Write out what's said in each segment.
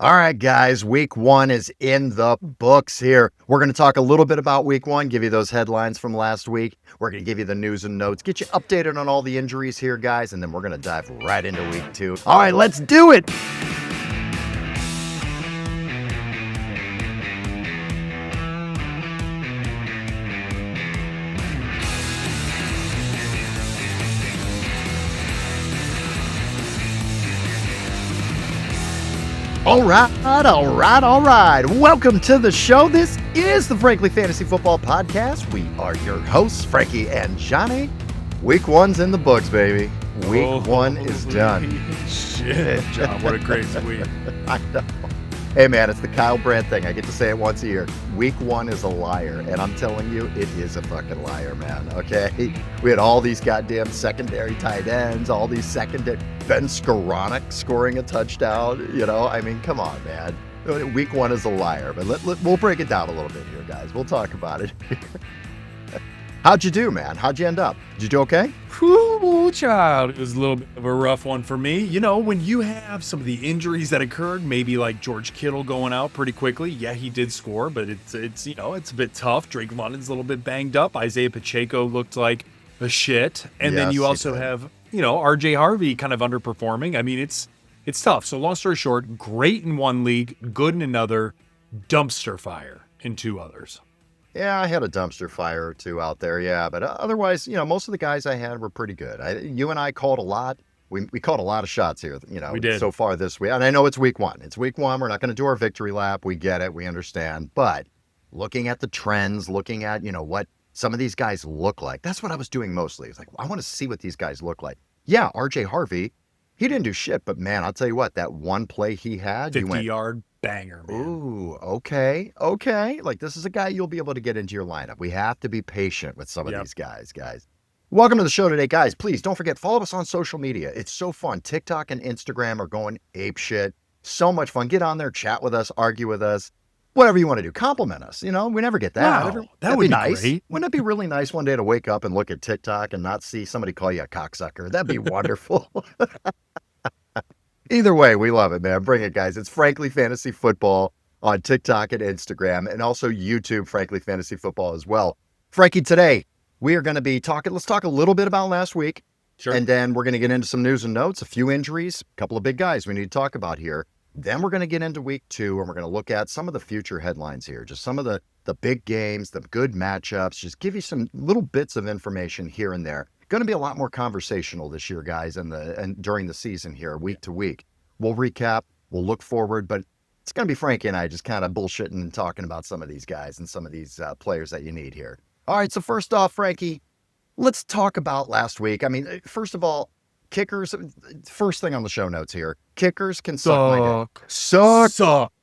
All right, guys, week one is in the books here. We're going to talk a little bit about week one, give you those headlines from last week. We're going to give you the news and notes, get you updated on all the injuries here, guys, and then we're going to dive right into week two. All right, let's do it. All right. Welcome to the show. This is the Frankly Fantasy Football Podcast. We are your hosts, Frankie and Johnny. Week one's in the books, baby. Week one is done. Shit, John, what a crazy week. I know. Hey, man, it's the Kyle Brandt thing. I get to say it once a year. Week one is a liar, and I'm telling you, it is a fucking liar, man, okay? We had all these goddamn secondary tight ends, all these secondary... Ben Skoranek scoring a touchdown, I mean, come on, man. Week one is a liar, but we'll break it down a little bit here, guys. We'll talk about it. How'd you do, man? How'd you end up? Did you do okay? Whew, child. It was a little bit of a rough one for me. When you have some of the injuries that occurred, maybe like George Kittle going out pretty quickly. Yeah, he did score, but it's a bit tough. Drake London's a little bit banged up. Isaiah Pacheco looked like a shit. And then you also have, RJ Harvey kind of underperforming. I mean, it's tough. So long story short, great in one league, good in another, dumpster fire in two others. Yeah, I had a dumpster fire or two out there, yeah. But otherwise, most of the guys I had were pretty good. You and I called a lot. We called a lot of shots here, we did. So far this week. And I know it's week one. It's week one. We're not going to do our victory lap. We get it. We understand. But looking at the trends, looking at, what some of these guys look like, that's what I was doing mostly. It's like, I want to see what these guys look like. Yeah, RJ Harvey, he didn't do shit. But, man, I'll tell you what, that one play he had. 50-yard banger, man. Ooh, okay. Like, this is a guy you'll be able to get into your lineup. We have to be patient with some of these guys. Welcome to the show today, guys. Please don't forget, follow us on social media. It's so fun. TikTok and Instagram are going ape shit. So much fun. Get on there, chat with us, argue with us, whatever you want to do. Compliment us. We never get that. Wow, that would be nice. Great. Wouldn't it be really nice one day to wake up and look at TikTok and not see somebody call you a cocksucker? That'd be wonderful. Either way, we love it, man. Bring it, guys. It's Frankly Fantasy Football on TikTok and Instagram, and also YouTube, Frankly Fantasy Football as well. Frankie, today we are going to be talking. Let's talk a little bit about last week. Sure. And then we're going to get into some news and notes, a few injuries, a couple of big guys we need to talk about here. Then we're going to get into week two, and we're going to look at some of the future headlines here, just some of the big games, the good matchups, just give you some little bits of information here and there. Going to be a lot more conversational this year, guys, and during the season here, week to week. We'll recap, we'll look forward, but it's going to be Frankie and I just kind of bullshitting and talking about some of these guys and some of these players that you need here. All right, so first off, Frankie, let's talk about last week. I mean, first of all, kickers, first thing on the show notes here, kickers can suck my dick. Suck.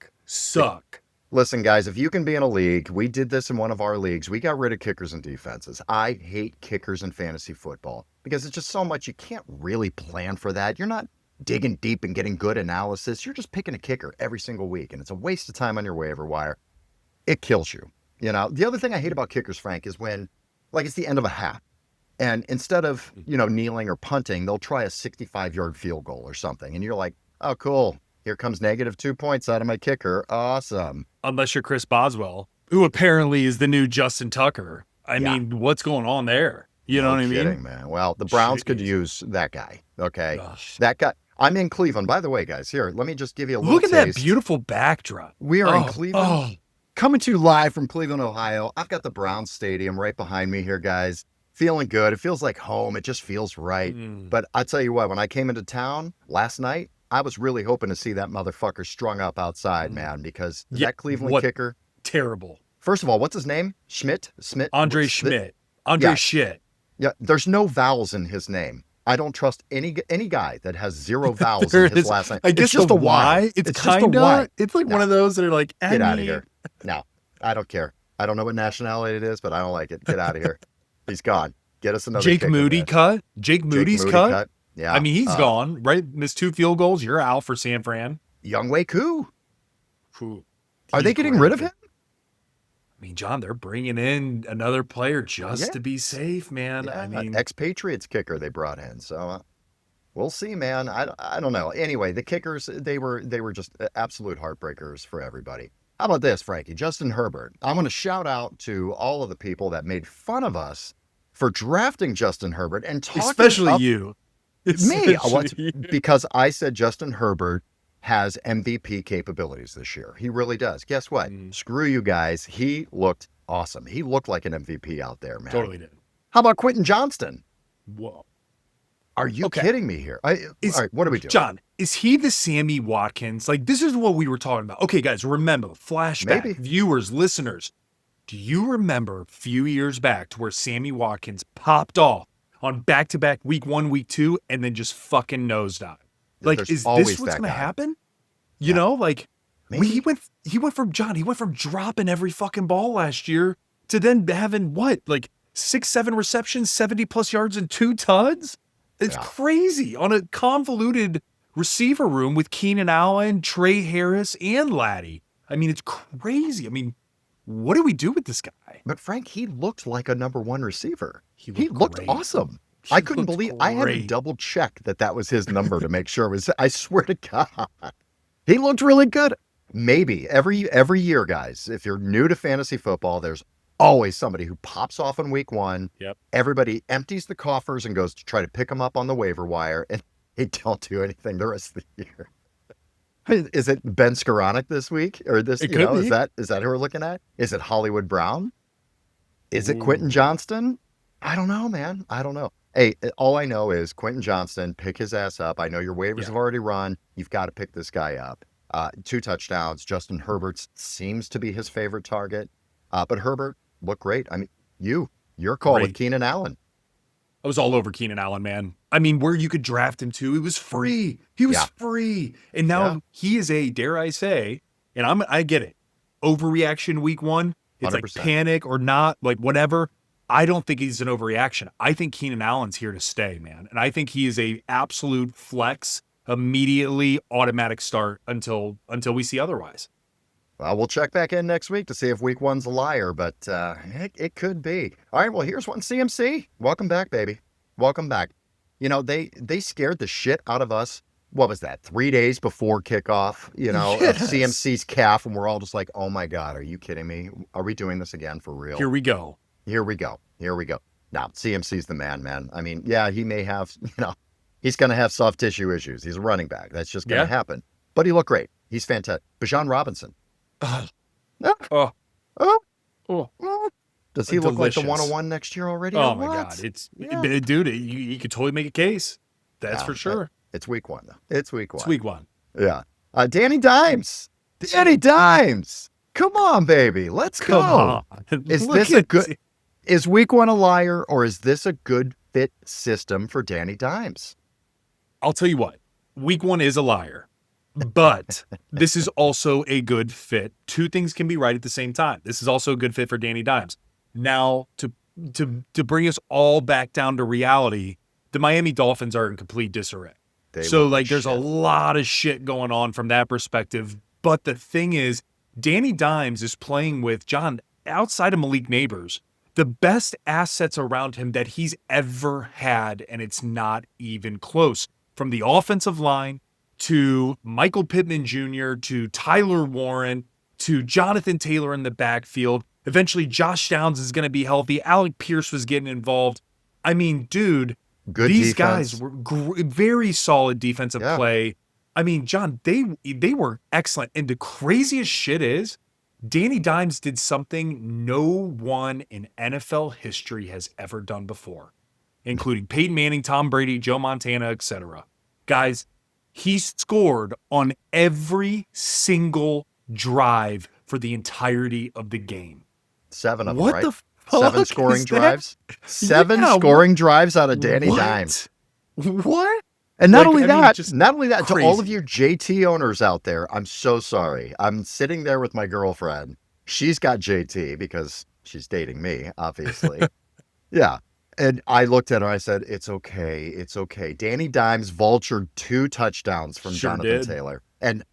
Listen, guys, if you can be in a league, we did this in one of our leagues. We got rid of kickers and defenses. I hate kickers in fantasy football because it's just so much. You can't really plan for that. You're not digging deep and getting good analysis. You're just picking a kicker every single week, and it's a waste of time on your waiver wire. It kills you. The other thing I hate about kickers, Frank, is when, like, it's the end of a half, and instead of, kneeling or punting, they'll try a 65-yard field goal or something, and you're like, oh, cool. Here comes negative 2 points out of my kicker. Awesome. Unless you're Chris Boswell, who apparently is the new Justin Tucker. I mean, what's going on there? You know what I mean? Man. Well, the Browns could use that guy. Okay. Gosh. That guy. I'm in Cleveland. By the way, guys, here, let me just give you a little taste. Look at that beautiful backdrop. We are in Cleveland. Coming to you live from Cleveland, Ohio. I've got the Browns Stadium right behind me here, guys. Feeling good. It feels like home. It just feels right. But I tell you what, when I came into town last night, I was really hoping to see that motherfucker strung up outside, man, because that Cleveland kicker. Terrible. First of all, what's his name? Schmidt? Andre Schmidt. Andre Shit. Yeah, there's no vowels in his name. I don't trust any guy that has zero vowels in his last name. I guess it's just a Y. It's kind of, it's like one of those that are like, get out of here. No, I don't care. I don't know what nationality it is, but I don't like it. Get out of here. He's gone. Get us another Jake Moody cut. Jake Moody's cut. Yeah. I mean, he's gone, right? Missed 2 field goals. You're out for San Fran. Younghoe Koo. Are they getting rid of him? I mean, John, they're bringing in another player just to be safe, man. Yeah, I mean, ex-Patriots kicker they brought in. So We'll see, man. I don't know. Anyway, the kickers, they were just absolute heartbreakers for everybody. How about this, Frankie? Justin Herbert. I'm going to shout out to all of the people that made fun of us for drafting Justin Herbert and talking Especially up you. me. Especially you. Because I said Justin Herbert has MVP capabilities this year. He really does. Guess what? Screw you guys. He looked awesome. He looked like an MVP out there, man. Totally did. How about Quentin Johnston? Whoa. Are you kidding me here? All right, what are we doing? John, is he the Sammy Watkins? Like, this is what we were talking about. Okay, guys, remember, flashback, viewers, listeners, do you remember a few years back to where Sammy Watkins popped off on back-to-back week 1, week 2, and then just fucking nosedived? Like, is this what's going to happen? You know, like, he went from dropping every fucking ball last year to then having what, like 6-7 receptions, 70+ yards and 2 tuds? It's crazy on a convoluted receiver room with Keenan Allen, Trey Harris, and Laddie. I mean, it's crazy. I mean, what do we do with this guy? But Frank, he looked like a number 1 receiver. He looked great. Awesome. I couldn't believe I had to double check that was his number to make sure it was. I swear to God, he looked really good. Maybe every year, guys, if you're new to fantasy football, there's always somebody who pops off in week 1. Yep. Everybody empties the coffers and goes to try to pick them up on the waiver wire, and they don't do anything the rest of the year. Is it Ben Skoranek this week, or this? It you could know, be. is that who we're looking at? Is it Hollywood Brown? Is it Quentin Johnston? I don't know, man. I don't know. Hey, all I know is Quentin Johnston. Pick his ass up. I know your waivers have already run. You've got to pick this guy up. 2 touchdowns. Justin Herbert seems to be his favorite target, but Herbert looked great. I mean, your call with Keenan Allen. I was all over Keenan Allen, man. I mean, where you could draft him to, it was free. He was free. And now he is a, dare I say, and I get it, overreaction week 1. It's 100%. Like panic or not, like whatever. I don't think he's an overreaction. I think Keenan Allen's here to stay, man. And I think he is a absolute flex, immediately automatic start until we see otherwise. Well, we'll check back in next week to see if week 1's a liar, but it could be. All right, well, here's one. CMC. Welcome back, baby. Welcome back. You know, they scared the shit out of us. What was that, 3 days before kickoff, of CMC's calf, and we're all just like, oh my God, are you kidding me? Are we doing this again for real? Here we go. Now, CMC's the man. I mean, yeah, he may have, he's going to have soft tissue issues. He's a running back. That's just going to happen. But he looked great. He's fantastic. Bijan Robinson. Does he look like the 101 next year already? Oh my God. Dude, you could totally make a case. That's for sure. It's week 1, though. It's week 1. It's week 1. Yeah. Danny Dimes. Come on, baby. Let's go. On. Is week 1 a liar, or is this a good fit system for Danny Dimes? I'll tell you what. Week 1 is a liar. But this is also a good fit. 2 things can be right at the same time. This is also a good fit for Danny Dimes. Now, to bring us all back down to reality, the Miami Dolphins are in complete disarray. There's a lot of shit going on from that perspective. But the thing is, Danny Dimes is playing with, John, outside of Malik Neighbors, the best assets around him that he's ever had, and it's not even close. From the offensive line, to Michael Pittman Jr., to Tyler Warren, to Jonathan Taylor in the backfield. Eventually, Josh Downs is going to be healthy. Alec Pierce was getting involved. I mean, dude, these guys were very solid defensive play. I mean, John, they were excellent. And the craziest shit is, Danny Dimes did something no one in NFL history has ever done before, including Peyton Manning, Tom Brady, Joe Montana, etc. Guys, he scored on every single drive for the entirety of the game. 7 of them, right? What the fuck? 7 scoring drives? 7 scoring drives out of Danny Dimes. What? And not only that, to crazy. all of you JT owners out there, I'm so sorry. I'm sitting there with my girlfriend. She's got JT because she's dating me, obviously. Yeah. And I looked at her, I said, it's okay. Danny Dimes vultured 2 touchdowns from Jonathan Taylor. And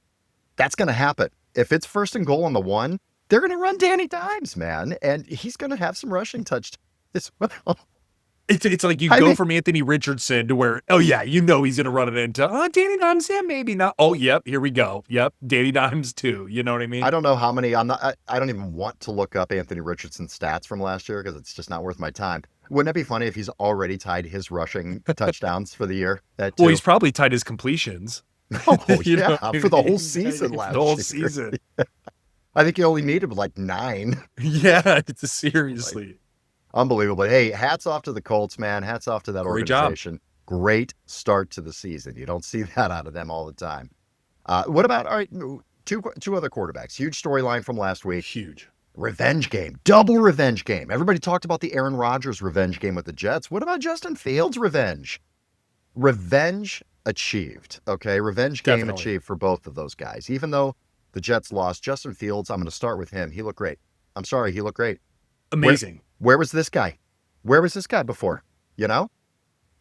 that's going to happen. If it's 1st and goal on the 1, they're going to run Danny Dimes, man. And he's going to have some rushing touchdowns as well. It's like you I go mean, from Anthony Richardson to where, oh yeah, he's going to run it into, Danny Dimes, yeah, maybe not. Oh, yep, here we go. Yep, Danny Dimes too. You know what I I mean? don't know how many. I don't even want to look up Anthony Richardson's stats from last year because it's just not worth my time. Wouldn't it be funny if he's already tied his rushing touchdowns for the year? That Well, too. he's probably tied his completions. Oh You know yeah, what I for the whole mean? season For the last whole year. season. I think he only needed like 9. Yeah, it's Like, seriously. unbelievable. Hey, hats off to the Colts, man. Hats off to that Great job. organization. Great start to the season. You don't see that out of them all the time. What about all right? Two other quarterbacks. Huge storyline from last week. Huge. Revenge game, double revenge game. Everybody talked about the Aaron Rodgers revenge game with the Jets. What about Justin Fields' revenge? Revenge achieved. Okay, revenge game Definitely. achieved for both of those guys. Even though the Jets lost, Justin Fields. I'm going to start with him. He looked great. I'm sorry, he looked great. Where Amazing. where was this guy? Where was this guy before? You know,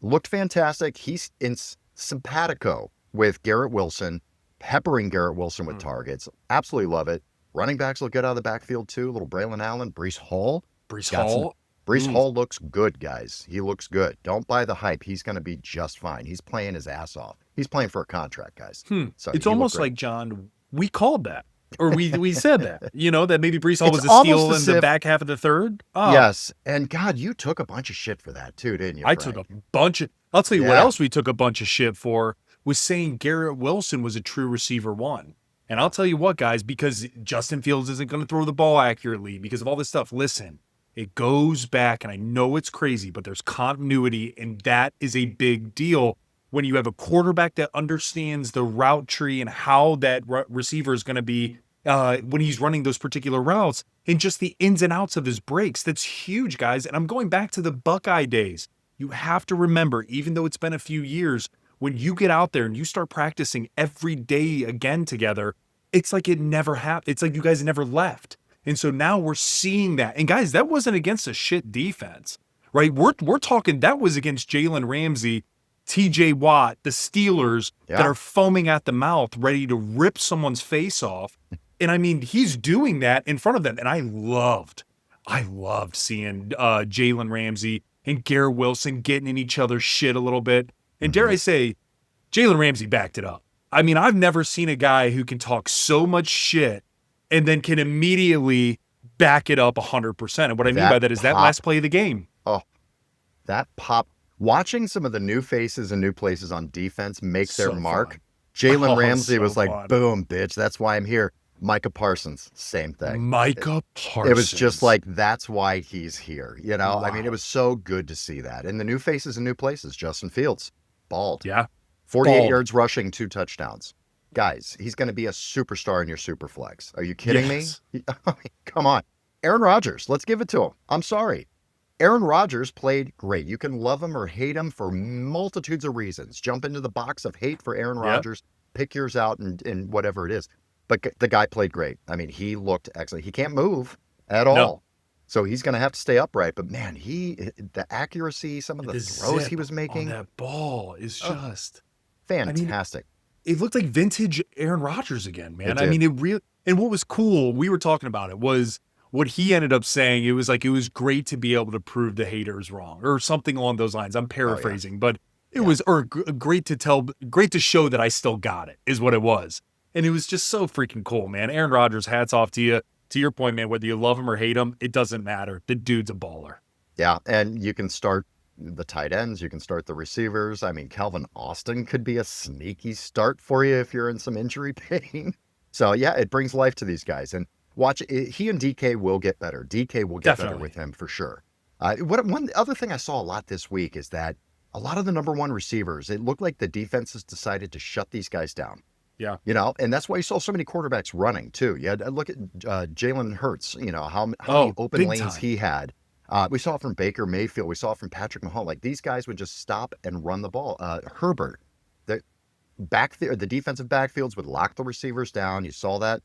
looked fantastic. He's in simpatico with Garrett Wilson, peppering Garrett Wilson with targets. Absolutely love it. Running backs look good out of the backfield too. Little Braylon Allen, Brees Hall. Brees Got some. Hall. Brees Hall looks good, guys. He looks good. Don't buy the hype. He's going to be just fine. He's playing his ass off. He's playing for a contract, guys. So It's he looked almost great. like, John, we called that. Or we said that, that maybe Brees Hall It's was a steal almost in as the if- back half of the third. Oh, Yes, and God, you took a bunch of shit for that too, didn't you? I Frank? took a bunch of, I'll tell you what Yeah. else we took a bunch of shit for was saying Garrett Wilson was a true receiver one. And I'll tell you what, guys, because Justin Fields isn't going to throw the ball accurately because of all this stuff. Listen, it goes back, and I know it's crazy, but there's continuity, and that is a big deal when you have a quarterback that understands the route tree and how that receiver is going to be when he's running those particular routes and just the ins and outs of his breaks. That's huge, guys. And I'm going back to the Buckeye days. You have to remember, even though it's been a few years, when you get out there and you start practicing every day again together, it's like it never happened. It's like you guys never left. And so now we're seeing that. And guys, that wasn't against a shit defense, right? We're talking that was against Jalen Ramsey, TJ Watt, the Steelers that are foaming at the mouth, ready to rip someone's face off. And I mean, he's doing that in front of them. And I loved seeing Jalen Ramsey and Garrett Wilson getting in each other's shit a little bit. And dare I say, Jalen Ramsey backed it up. I mean, I've never seen a guy who can talk so much shit and then can immediately back it up 100%. And what I mean by that is that last play of the game. Oh, that pop. Watching some of the new faces and new places on defense make their mark. Jalen Ramsey was like, boom, bitch. That's why I'm here. Micah Parsons, same thing. Micah Parsons. It was just like, that's why he's here. You know, I mean, it was so good to see that. And the new faces and new places. Justin Fields, bald. Yeah. 48 yards rushing, 2 touchdowns. Guys, he's going to be a superstar in your super flex. Are you kidding me? I mean, come on. Aaron Rodgers, let's give it to him. I'm sorry. Aaron Rodgers played great. You can love him or hate him for multitudes of reasons. Jump into the box of hate for Aaron Rodgers, pick yours out and whatever it is. But the guy played great. I mean, he looked excellent. He can't move at all. So he's going to have to stay upright. But man, the accuracy, some of the throws he was making. On that ball is just fantastic. I mean, it looked like vintage Aaron Rodgers again, man. I mean, it really, and what was cool, we were talking about it, was what he ended up saying. It was like, it was great to be able to prove the haters wrong or something along those lines. I'm paraphrasing, but it was, or great to show that I still got it is what it was. And it was just so freaking cool, man. Aaron Rodgers, hats off to you. To your point, man, whether you love him or hate him, it doesn't matter. The dude's a baller. Yeah, and you can start the tight ends. You can start the receivers. I mean, Calvin Austin could be a sneaky start for you if you're in some injury pain. So, yeah, it brings life to these guys. And watch, he and DK will get better. DK will get better with him for sure. One other thing I saw a lot this week is that a lot of the number one receivers, it looked like the defenses decided to shut these guys down. Yeah. You know, and that's why you saw so many quarterbacks running too. You had to look at Jalen Hurts, you know, how many open lanes he had. We saw it from Baker Mayfield. We saw it from Patrick Mahomes. Like these guys would just stop and run the ball. Herbert, the defensive backfields would lock the receivers down. You saw that.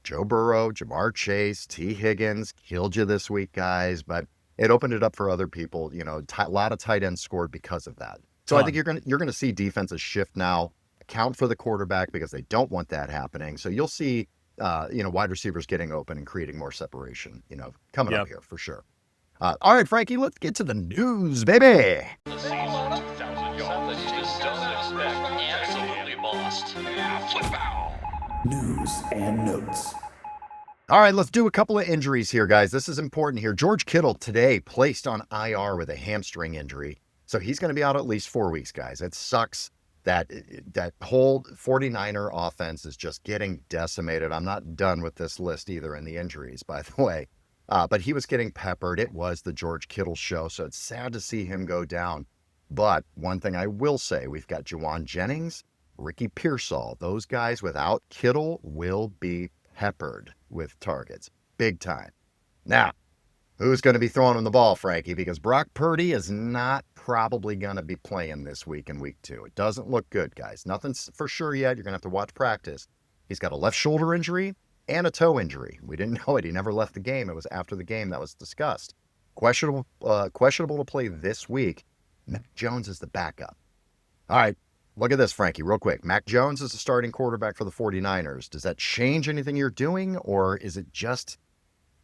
Joe Burrow, Jamar Chase, T. Higgins killed you this week, guys. But it opened it up for other people. You know, a lot of tight ends scored because of that. So I think you're gonna see defenses shift now. Account for the quarterback because they don't want that happening. So you'll see, wide receivers getting open and creating more separation, coming up here for sure. All right, Frankie, let's get to the news, baby. The season 2000 yards. Just doesn't expect. Absolutely lost. Flip out. News and notes. All right, let's do a couple of injuries here, guys. This is important here. George Kittle today placed on IR with a hamstring injury. So he's going to be out at least 4 weeks, guys. It sucks that whole 49er offense is just getting decimated. I'm not done with this list either in the injuries, by the way. But he was getting peppered. It was the George Kittle show, so it's sad to see him go down. But one thing I will say, we've got Jauan Jennings, Ricky Pearsall. Those guys without Kittle will be peppered with targets. Big time. Now, who's going to be throwing him the ball, Frankie? Because Brock Purdy is not probably going to be playing this week in week 2. It doesn't look good, guys. Nothing's for sure yet. You're going to have to watch practice. He's got a left shoulder injury and a toe injury. We didn't know it. He never left the game. It was after the game that was discussed. Questionable to play this week. Mac Jones is the backup. All right, look at this, Frankie, real quick. Mac Jones is the starting quarterback for the 49ers. Does that change anything you're doing, or is it just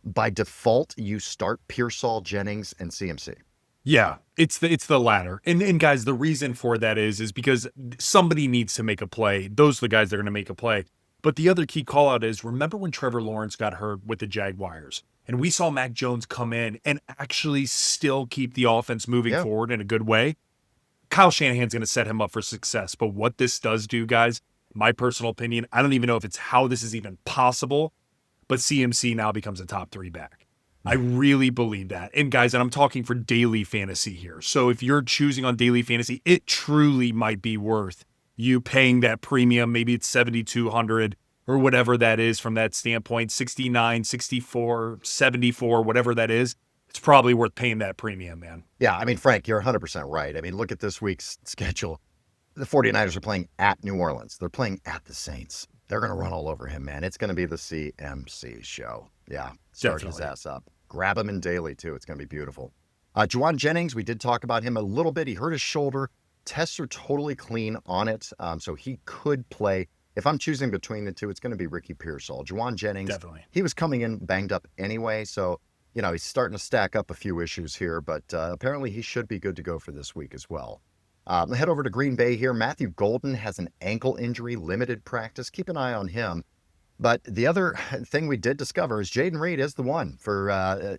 by default you start Pearsall, Jennings, and CMC? Yeah, it's the latter. And guys, the reason for that is because somebody needs to make a play. Those are the guys that are going to make a play. But the other key call out is, remember when Trevor Lawrence got hurt with the Jaguars and we saw Mac Jones come in and actually still keep the offense moving forward in a good way? Kyle Shanahan's going to set him up for success. But what this does do, guys, my personal opinion, I don't even know if it's how this is even possible, but CMC now becomes a top 3 back. I really believe that. And guys, and I'm talking for daily fantasy here. So if you're choosing on daily fantasy, it truly might be worth you paying that premium. Maybe it's $7,200 or whatever that is from that standpoint, 69, 64, 74, whatever that is. It's probably worth paying that premium, man. Yeah, I mean, Frank, you're 100% right. I mean, look at this week's schedule. The 49ers are playing at New Orleans. They're playing at the Saints. They're going to run all over him, man. It's going to be the CMC show. Yeah, start his ass up. Grab him in daily, too. It's going to be beautiful. Jauan Jennings, we did talk about him a little bit. He hurt his shoulder. Tests are totally clean on it, so he could play. If I'm choosing between the two, it's going to be Ricky Pearsall. Jauan Jennings, definitely. He was coming in banged up anyway, so he's starting to stack up a few issues here, but apparently he should be good to go for this week as well. Head over to Green Bay here. Matthew Golden has an ankle injury, limited practice. Keep an eye on him. But the other thing we did discover is Jayden Reed is the one for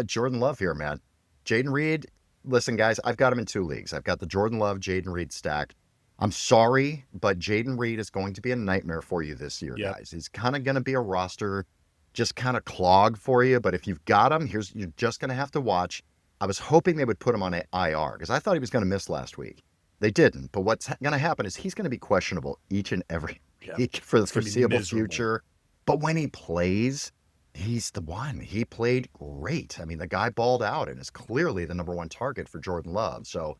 Jordan Love here, man. Jayden Reed, listen, guys, I've got him in 2 leagues. I've got the Jordan Love, Jayden Reed stack. I'm sorry, but Jayden Reed is going to be a nightmare for you this year, guys. He's kind of going to be a roster, just kind of clog for you. But if you've got him, you're just going to have to watch. I was hoping they would put him on IR because I thought he was going to miss last week. They didn't. But what's going to happen is he's going to be questionable each and every week for the foreseeable future. But when he plays, he's the one. He played great. I mean, the guy balled out and is clearly the number 1 target for Jordan Love. So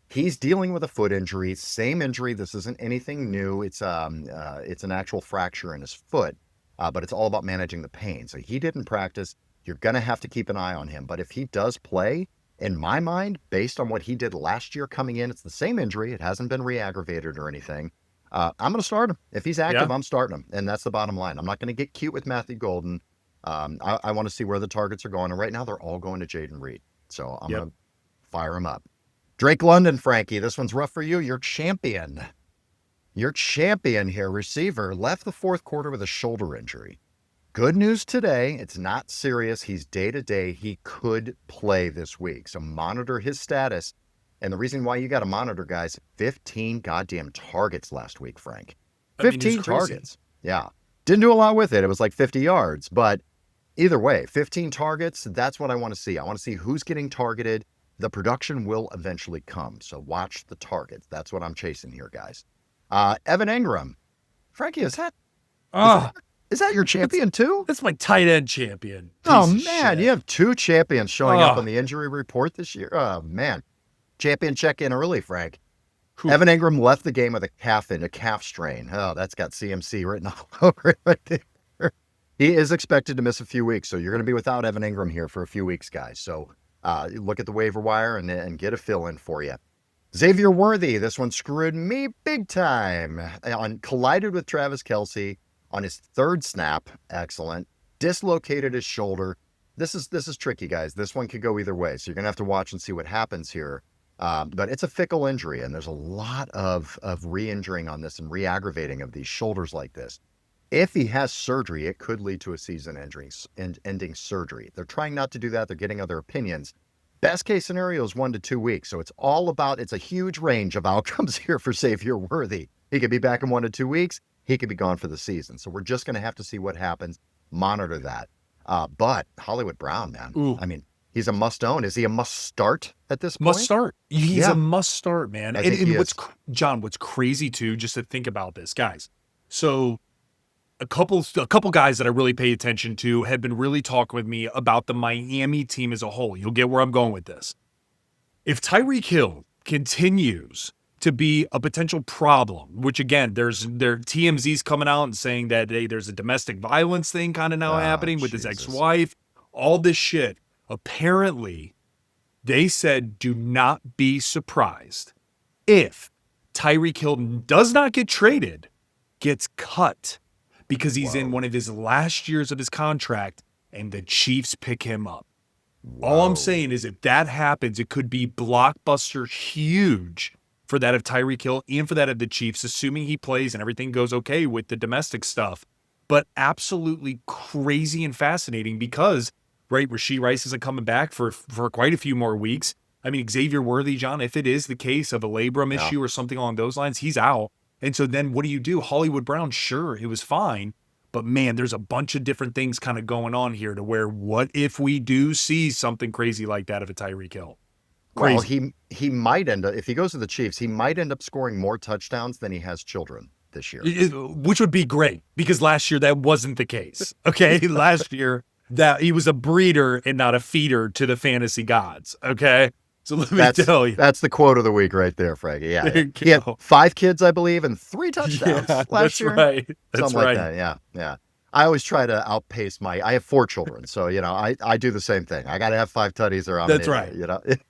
he's dealing with a foot injury, same injury. This isn't anything new. It's an actual fracture in his foot, but it's all about managing the pain. So he didn't practice. You're going to have to keep an eye on him. But if he does play, in my mind, based on what he did last year coming in, it's the same injury. It hasn't been re-aggravated or anything. I'm going to start him. If he's active, I'm starting him. And that's the bottom line. I'm not going to get cute with Matthew Golden. I want to see where the targets are going. And right now, they're all going to Jayden Reed. So I'm going to fire him up. Drake London, Frankie, this one's rough for you. Your champion here, receiver, left the 4th quarter with a shoulder injury. Good news today. It's not serious. He's day-to-day. He could play this week. So monitor his status. And the reason why you got to monitor, guys, 15 goddamn targets last week, Frank. 15 targets. Yeah. Didn't do a lot with it. It was like 50 yards. But either way, 15 targets, that's what I want to see. I want to see who's getting targeted. The production will eventually come. So watch the targets. That's what I'm chasing here, guys. Evan Engram. Frankie, is that your champion too? That's my tight end champion. Oh, man. You have 2 champions showing up on the injury report this year. Oh, man. Champion check in early, Frank. Evan Engram left the game with a calf strain. Oh, that's got CMC written all over it right there. He is expected to miss a few weeks, so you're going to be without Evan Engram here for a few weeks, guys. So look at the waiver wire and get a fill-in for you. Xavier Worthy, this one screwed me big time. Collided with Travis Kelce on his 3rd snap. Excellent. Dislocated his shoulder. this is tricky, guys. This one could go either way, so you're gonna have to watch and see what happens here. But it's a fickle injury, and there's a lot of re-injuring on this and re-aggravating of these shoulders like this. If he has surgery, it could lead to a season-ending surgery. They're trying not to do that. They're getting other opinions. Best case scenario is 1 to 2 weeks. So it's a huge range of outcomes here for Xavier Worthy. He could be back in 1 to 2 weeks. He could be gone for the season. So we're just going to have to see what happens, monitor that. But Hollywood Brown, man, Ooh. I mean, he's a must own. Is he a must start at this point? Must start. He's Yeah. a must start, man. I think he And is. what's crazy too, just to think about this, guys. So a couple guys that I really pay attention to have been really talking with me about the Miami team as a whole. You'll get where I'm going with this. If Tyreek Hill continues to be a potential problem, which again, there TMZ's coming out and saying that, hey, there's a domestic violence thing kind of now happening with his Jesus. ex-wife, all this shit. Apparently, they said do not be surprised if Tyreek Hill does not get traded, gets cut, because he's in one of his last years of his contract and the Chiefs pick him up. All I'm saying is if that happens, it could be blockbuster huge for that of Tyreek Hill and for that of the Chiefs, assuming he plays and everything goes okay with the domestic stuff. But absolutely crazy and fascinating because, right, Rashee Rice isn't coming back for quite a few more weeks. I mean, Xavier Worthy, John, if it is the case of a labrum issue or something along those lines, he's out. And so then what do? Hollywood Brown, sure, it was fine. But man, there's a bunch of different things kind of going on here to where what if we do see something crazy like that of a Tyreek Hill? Crazy. Well, he might end up, if he goes to the Chiefs, he might end up scoring more touchdowns than he has children this year. Which would be great because last year that wasn't the case. Okay. Last year that he was a breeder and not a feeder to the fantasy gods. Okay. So let me tell you. That's the quote of the week right there, Frankie. Yeah. There you He had go. 5 kids, I believe, and 3 touchdowns last that's year. right. That's Something right. like that. Yeah. Yeah. I always try to outpace I have 4 children. So, I do the same thing. I got to have 5 tutties or I'm That's an right. idiot,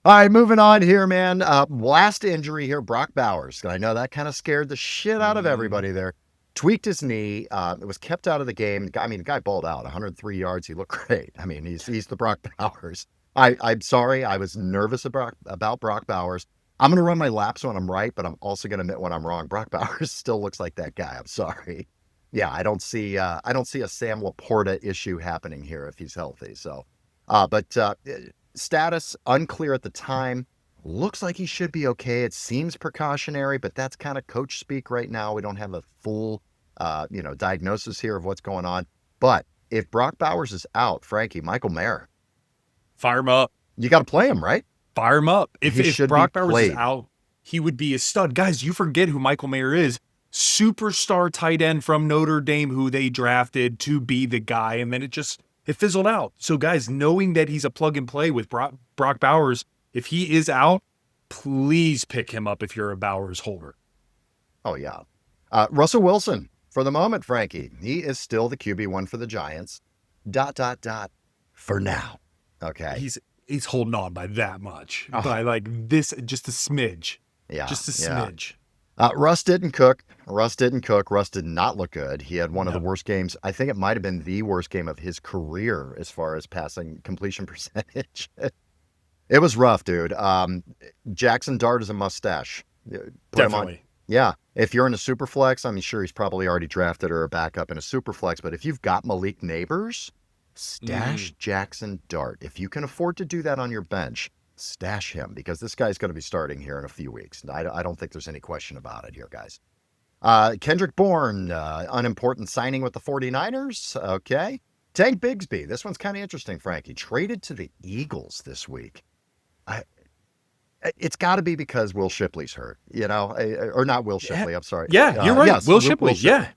All right, moving on here, man. Last injury here, Brock Bowers. I know that kind of scared the shit out of everybody there. Tweaked his knee. It was kept out of the game. I mean, the guy balled out, 103 yards. He looked great. I mean, he's the Brock Bowers. I'm sorry. I was nervous about Brock Bowers. I'm going to run my laps when I'm right, but I'm also going to admit when I'm wrong. Brock Bowers still looks like that guy. I'm sorry. Yeah, I don't see a Sam Laporta issue happening here if he's healthy. So, but status unclear at the time. Looks like he should be okay. It seems precautionary, but that's kind of coach speak right now. We don't have a full, diagnosis here of what's going on. But if Brock Bowers is out, Frankie, Michael Mayer, Fire him up. you got to play him, right? Fire him up. He If should Brock be Bowers played. is out, he would be a stud. Guys, you forget who Michael Mayer is. Superstar tight end from Notre Dame who they drafted to be the guy, and then it fizzled out. So, guys, knowing that he's a plug and play with Brock Bowers, if he is out, please pick him up if you're a Bowers holder. Oh, yeah. Russell Wilson, for the moment, Frankie, he is still the QB1 for the Giants. ... For now. Okay. He's holding on by that much. Oh. By like this, just a smidge. Yeah. Just a yeah. smidge. Russ didn't cook. Russ did not look good. He had one of the worst games. I think it might have been the worst game of his career as far as passing completion percentage. It was rough, dude. Jackson Dart is a mustache. Put him on. Definitely. Yeah. If you're in a super flex, I'm sure he's probably already drafted or a backup in a super flex. But if you've got Malik Neighbors, stash Jackson Dart. If you can afford to do that on your bench, stash him because this guy's going to be starting here in a few weeks. I don't think there's any question about it here, guys. Kendrick Bourne, unimportant signing with the 49ers. Okay. Tank Bigsby. This one's kind of interesting, Frankie. Traded to the Eagles this week. It's got to be because Will Shipley's hurt, or not Will Shipley. I'm sorry. Yeah, you're right. Yes, Will Shipley. Yeah.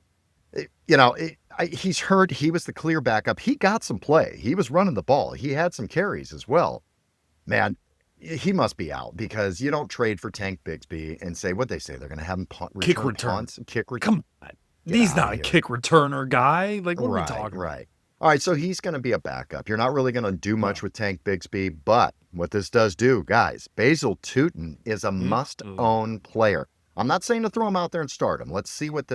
He's hurt. He was the clear backup. He got some play. He was running the ball. He had some carries as well. Man, he must be out because you don't trade for Tank Bigsby and say what they say. They're going to have him Kick return. punts and kick return. Come on. Get He's out not of a here. kick returner guy. Like, what are we Right, talking about? right. All right, so he's going to be a backup. You're not really going to do much with Tank Bigsby, but what this does do, guys, Basil Tootin is a must-own player. I'm not saying to throw him out there and start him. Let's see what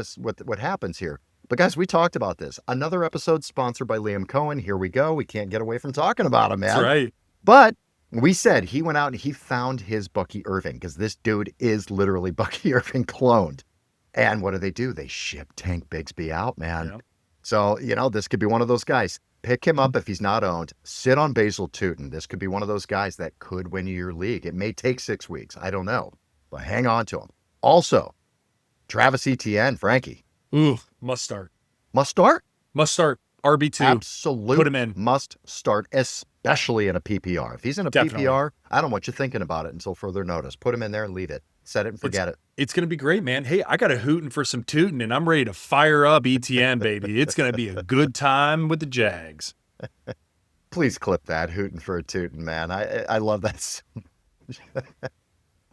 happens here. But guys, we talked about this. Another episode sponsored by Liam Cohen. Here we go. We can't get away from talking about him, man. That's right. But we said he went out and he found his Bucky Irving because this dude is literally Bucky Irving cloned. And what do? They ship Tank Bigsby out, man. Yep. So, this could be one of those guys. Pick him up if he's not owned. Sit on Basil Tootin. This could be one of those guys that could win you your league. It may take 6 weeks. I don't know. But hang on to him. Also, Travis Etienne, Frankie. Ooh, must start. Must start? Must start. RB2. Absolute Put him in. Must start, especially in a PPR. If he's in a Definitely. PPR, I don't want you thinking about it until further notice. Put him in there and leave it. Set it and forget it. It's going to be great, man. Hey, I got a hooting for some tooting, and I'm ready to fire up ETN, baby. It's going to be a good time with the Jags. Please clip that, hooting for a tootin', man. I love that so much.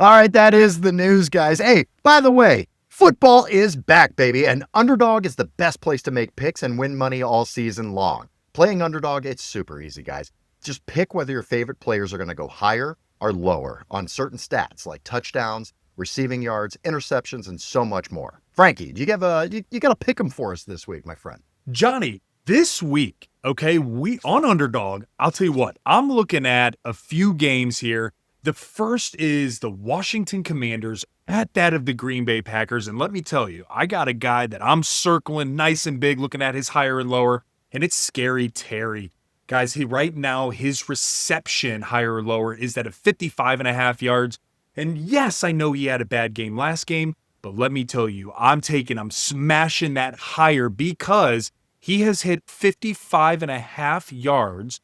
All right, that is the news, guys. Hey, by the way, football is back, baby, and Underdog is the best place to make picks and win money all season long. Playing Underdog, it's super easy, guys. Just pick whether your favorite players are going to go higher or lower on certain stats like touchdowns, receiving yards, interceptions, and so much more. Frankie, you got to pick them for us this week, my friend. Johnny, this week, okay, we on Underdog, I'll tell you what, I'm looking at a few games here. The first is the Washington Commanders at that of the Green Bay Packers. And let me tell you, I got a guy that I'm circling nice and big, looking at his higher and lower, and it's Scary Terry. Guys, right now, his reception higher or lower is at a 55.5 yards. And yes, I know he had a bad game last game, but let me tell you, I'm smashing that higher because he has hit 55.5 yards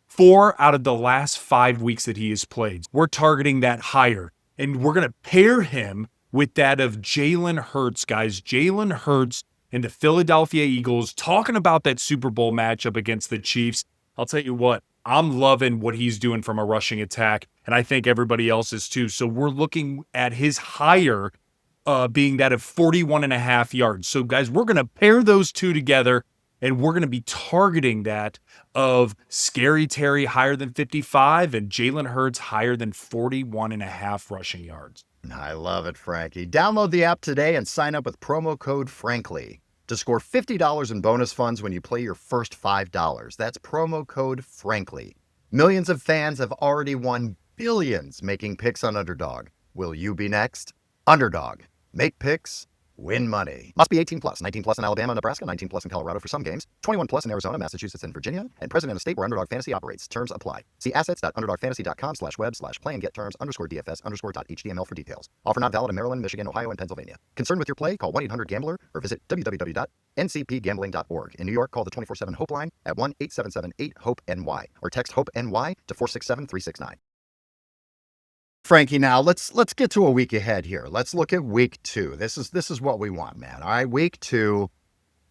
4 out of the last 5 weeks that he has played. We're targeting that higher, and we're going to pair him with that of Jalen Hurts, guys. Jalen Hurts and the Philadelphia Eagles, talking about that Super Bowl matchup against the Chiefs. I'll tell you what, I'm loving what he's doing from a rushing attack, and I think everybody else is too. So we're looking at his higher being that of 41.5 yards. So guys, we're going to pair those two together, and we're going to be targeting that of Scary Terry higher than 55 and Jalen Hurts higher than 41.5 rushing yards. I love it, Frankie. Download the app today and sign up with promo code FRANKLY to score $50 in bonus funds when you play your first $5. That's promo code FRANKLY. Millions of fans have already won billions making picks on Underdog. Will you be next? Underdog. Make picks. Win money. Must be 18 plus. 19 plus in Alabama, Nebraska, 19 plus in Colorado for some games, 21 plus in Arizona, Massachusetts, and Virginia, and present in a state where Underdog Fantasy operates. Terms apply. See assets.underdogfantasy.com/web/play and get terms_DFS_.html for details. Offer not valid in Maryland, Michigan, Ohio, and Pennsylvania. Concerned with your play? Call 1-800-GAMBLER or visit www.ncpgambling.org. In New York, call the 24/7 HOPE line at 1-877-8-HOPE-NY or text HOPE-NY to 467-369. Frankie, now let's get to a week ahead here. Let's look at week 2. This is what we want, man. All right, week 2.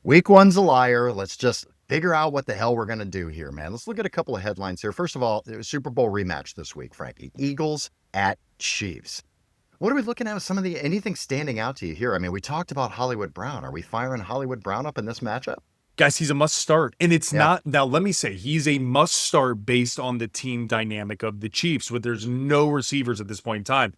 Week 1's a liar. Let's just figure out what the hell we're going to do here, man. Let's look at a couple of headlines here. First of all, Super Bowl rematch this week, Frankie. Eagles at Chiefs. What are we looking at with anything standing out to you here? I mean, we talked about Hollywood Brown. Are we firing Hollywood Brown up in this matchup? Guys, he's a must start. And it's not, now let me say, he's a must start based on the team dynamic of the Chiefs, where there's no receivers at this point in time.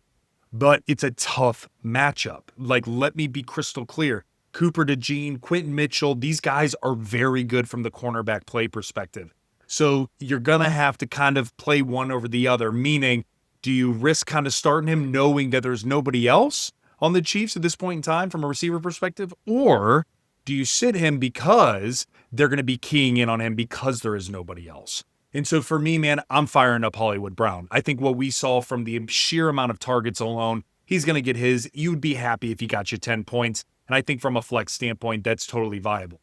But it's a tough matchup. Like, let me be crystal clear. Cooper DeJean, Quentin Mitchell, these guys are very good from the cornerback play perspective. So you're going to have to kind of play one over the other, meaning, do you risk kind of starting him knowing that there's nobody else on the Chiefs at this point in time from a receiver perspective? Or do you sit him because they're going to be keying in on him because there is nobody else? And so for me, man, I'm firing up Hollywood Brown. I think what we saw from the sheer amount of targets alone, he's going to get his. You'd be happy if he got you 10 points. And I think from a flex standpoint, that's totally viable.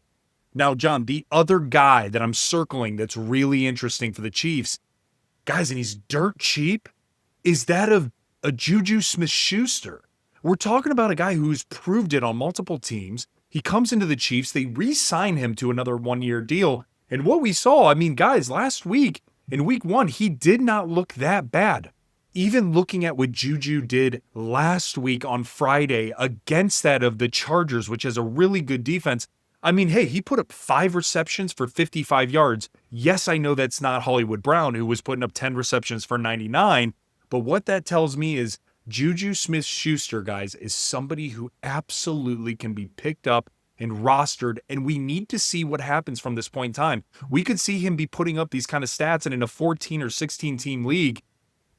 Now, John, the other guy that I'm circling that's really interesting for the Chiefs, guys, and he's dirt cheap, is that of a Juju Smith-Schuster. We're talking about a guy who's proved it on multiple teams. He comes into the Chiefs. They re-sign him to another one-year deal. And what we saw, I mean, guys, last week, in week 1, he did not look that bad. Even looking at what Juju did last week on Friday against that of the Chargers, which has a really good defense. I mean, hey, he put up 5 receptions for 55 yards. Yes, I know that's not Hollywood Brown, who was putting up 10 receptions for 99. But what that tells me is Juju Smith-Schuster, guys, is somebody who absolutely can be picked up and rostered, and we need to see what happens from this point in time. We could see him be putting up these kind of stats, and in a 14 or 16 team league,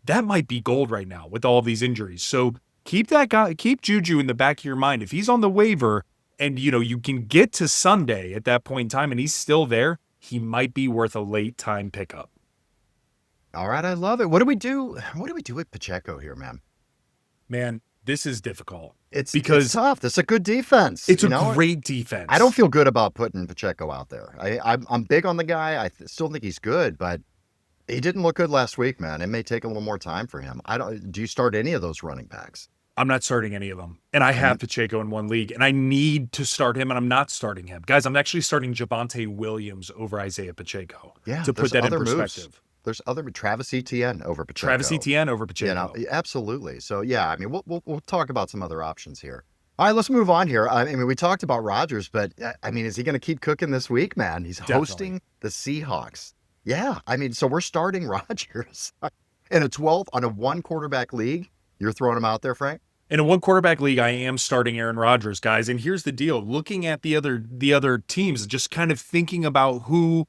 that might be gold right now with all of these injuries. So keep that guy, keep Juju in the back of your mind. If he's on the waiver and, you can get to Sunday at that point in time and he's still there, he might be worth a late time pickup. All right, I love it. What do we do? What do we do with Pacheco here, man? Man, this is difficult. It's because tough. This is a good defense. It's a great defense. I don't feel good about putting Pacheco out there. I'm big on the guy. I still think he's good, but he didn't look good last week, man. It may take a little more time for him. Do you start any of those running backs? I'm not starting any of them. And I have Pacheco in one league, and I need to start him, and I'm not starting him. Guys, I'm actually starting Javonte Williams over Isaiah Pacheco. Yeah, to put that in perspective. Moves. There's other Travis Etienne over Pacheco. Travis Etienne over Pacheco. Absolutely. So yeah, I mean, we'll talk about some other options here. All right, let's move on here. I mean, we talked about Rodgers, but I mean, is he going to keep cooking this week, man? He's hosting the Seahawks. Yeah, I mean, so we're starting Rodgers in a 12 on a one quarterback league. You're throwing him out there, Frank? In a one quarterback league, I am starting Aaron Rodgers, guys. And here's the deal: looking at the other teams, just kind of thinking about who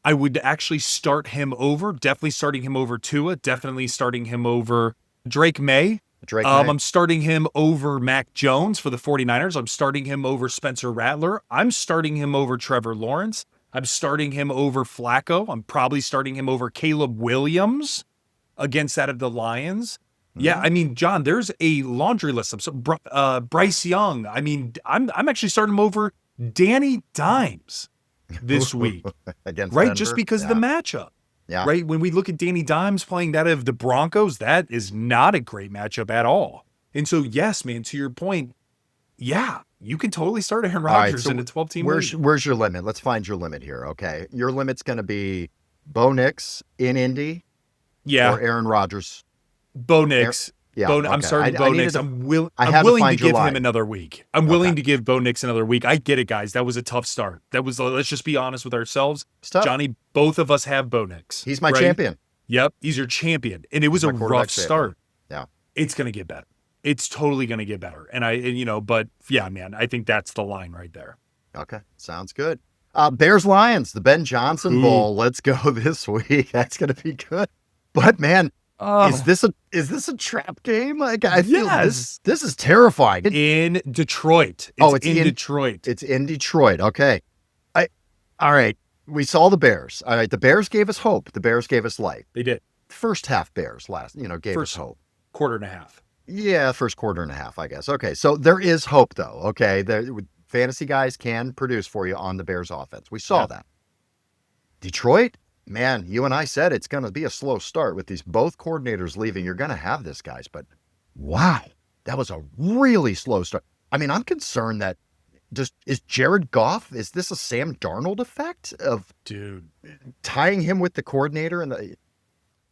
I would actually start him over. Definitely starting him over Tua. Definitely starting him over Drake May. I'm starting him over Mac Jones for the 49ers. I'm starting him over Spencer Rattler. I'm starting him over Trevor Lawrence. I'm starting him over Flacco. I'm probably starting him over Caleb Williams against that of the Lions. Mm-hmm. Yeah, I mean, John, there's a laundry list. Bryce Young. I mean, I'm actually starting him over Danny Dimes this week, against right? Denver. Just because of the matchup. Yeah. Right. When we look at Danny Dimes playing that of the Broncos, that is not a great matchup at all. And so, yes, man, to your point, yeah, you can totally start Aaron Rodgers in a 12-team league. Where's your limit? Let's find your limit here. Okay. Your limit's going to be Bo Nix in Indy. Yeah. Or Aaron Rodgers. Bo Nix. Yeah. I'm starting Bo Nix. I'm willing to give him another week. I'm willing to give Bo Nix another week. I get it, guys. That was a tough start. Let's just be honest with ourselves. Johnny, both of us have Bo Nix. He's my champion. Yep. He's your champion. And it was a rough start. Yeah. It's going to get better. It's totally going to get better. But yeah, man, I think that's the line right there. Okay. Sounds good. Bears Lions, the Ben Johnson Bowl. Let's go this week. That's going to be good. But man, is this a trap game? Like, I feel this is terrifying. In Detroit. It's in Detroit. It's in Detroit. Okay. All right. We saw the Bears. All right. The Bears gave us hope. The Bears gave us life. They did. First half Bears gave us hope. Quarter and a half. Yeah, first quarter and a half, I guess. Okay. So there is hope though. Okay. Fantasy guys can produce for you on the Bears offense. We saw that. Detroit, man, you and I said it's going to be a slow start with these both coordinators leaving. You're going to have this, guys, but wow, that was a really slow start. I mean, I'm concerned that is Jared Goff, is this a Sam Darnold effect of tying him with the coordinator?